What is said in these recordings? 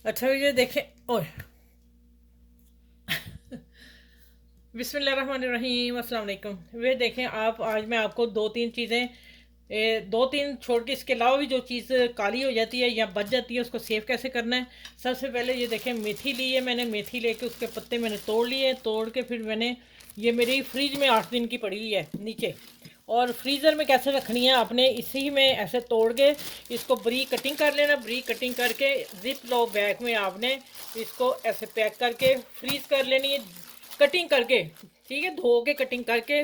अच्छा ये देखें। ओए बिस्मिल्लाहिर्रहमानिर्रहीम, अस्सलाम वालेकुम। वे देखें आप, आज मैं आपको दो तीन चीज़ें, दो तीन छोड़ के इसके अलावा भी जो चीज़ काली हो जाती है या बच जाती है उसको सेव कैसे करना है। सबसे पहले ये देखें, मेथी ली है मैंने। मेथी लेके उसके पत्ते मैंने तोड़ लिए। तोड़ के फिर मैंने, ये मेरी फ्रिज में 8 दिन की पड़ी हुई है नीचे। और फ्रीज़र में कैसे रखनी है आपने, इसी में ऐसे तोड़ के इसको बरीक कटिंग कर लेना। बरीक कटिंग करके जिप लॉक बैग में आपने इसको ऐसे पैक करके फ्रीज कर लेनी है, कटिंग करके। ठीक है, धो के कटिंग करके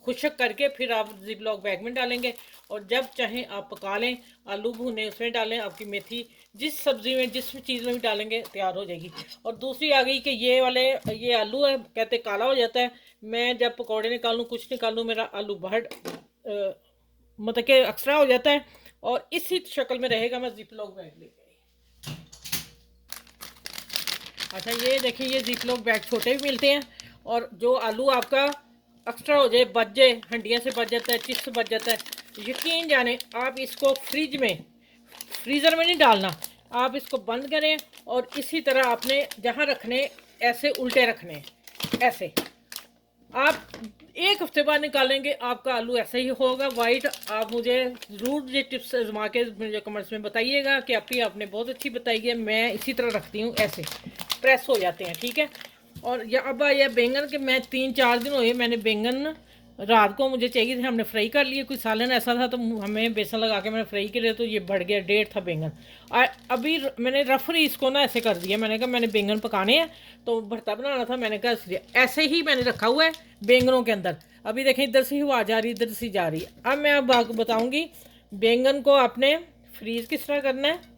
खुशक करके फिर आप जिप लॉक बैग में डालेंगे। और जब चाहें आप पका लें, आलू भुने उसमें डालें, आपकी मेथी जिस सब्ज़ी में जिस चीज़ में भी डालेंगे तैयार हो जाएगी। और दूसरी आ गई कि ये वाले, ये आलू है, कहते काला हो जाता है। मैं जब पकौड़े निकालूँ, कुछ निकालूँ, मेरा आलू बहुत मतलब कि एक्स्ट्रा हो जाता है। और इसी शक्ल में रहेगा। मैं जिप लॉक बैग लेके आई। अच्छा ये देखिए, ये जिप लॉक बैग छोटे भी मिलते हैं। और जो आलू आपका एक्स्ट्रा हो जाए, बच जाए, हंडिया से बच जाता है, चिप्स बच जाता है, यकीन जाने आप इसको फ्रिज में, फ्रीज़र में नहीं डालना। आप इसको बंद करें और इसी तरह आपने जहाँ रखने, ऐसे उल्टे रखने, ऐसे। आप एक हफ्ते बाद निकालेंगे, आपका आलू ऐसा ही होगा वाइट। आप मुझे ज़रूर ये टिप्स आजमा के मुझे कमेंट्स में बताइएगा कि आपने बहुत अच्छी बताई है। मैं इसी तरह रखती हूँ, ऐसे प्रेस हो जाते हैं। ठीक है। और यह अब आया बैंगन के, मैं 3-4 दिन हुए मैंने बैंगन, रात को मुझे चाहिए थे, हमने फ्राई कर लिए। कोई सालन ऐसा था तो हमें बेसन लगा के मैंने फ्राई किया, तो ये बढ़ गया, डेढ़ था बैंगन। अभी मैंने रफली इसको ना ऐसे कर दिया। मैंने कहा मैंने बैंगन पकाने हैं तो भरता बनाना था, मैंने कहा इसलिए ऐसे ही मैंने रखा हुआ है बैंगनों के अंदर। अभी देखें, इधर से ही आवाज़ आ रही, इधर से जा रही है। अब मैं अब आपको बताऊँगी बैंगन को आपने फ्रीज़ किस तरह करना है।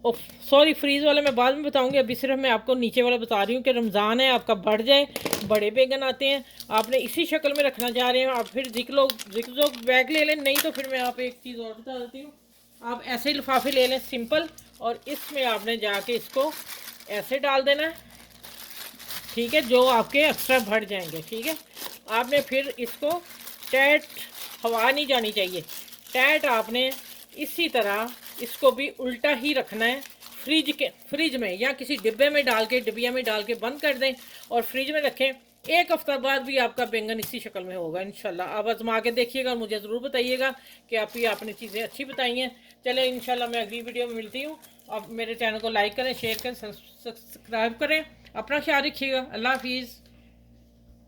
ओ सॉरी, फ्रीज़ वाला मैं बाद में बताऊंगी। अभी सिर्फ मैं आपको नीचे वाला बता रही हूँ कि रमज़ान है, आपका बढ़ जाए, बड़े बैंगन आते हैं, आपने इसी शक्ल में रखना चाह रहे हैं। आप फिर जिक बैग ले लें, नहीं तो फिर मैं आप एक चीज़ और बता देती हूँ। आप ऐसे ही लिफाफे ले लें सिंपल, और इसमें आपने जाके इसको ऐसे डाल देना है। ठीक है, जो आपके एक्स्ट्रा भर जाएंगे। ठीक है। आपने फिर इसको टाइट, हवा नहीं जानी चाहिए, टाइट आपने इसी तरह इसको भी उल्टा ही रखना है। फ्रिज में या किसी डिब्बे में डाल के, डिबिया में डाल के बंद कर दें और फ्रिज में रखें। एक हफ्ता बाद भी आपका बैंगन इसी शक्ल में होगा इंशाल्लाह। आप आजमा के देखिएगा और मुझे ज़रूर बताइएगा कि आपने चीज़ें अच्छी बताई हैं। चले इंशाल्लाह मैं अगली वीडियो में मिलती हूँ। आप मेरे चैनल को लाइक करें, शेयर करें, सब्सक्राइब करें। अपना ख्याल रखिएगा। अल्लाह हाफिज़।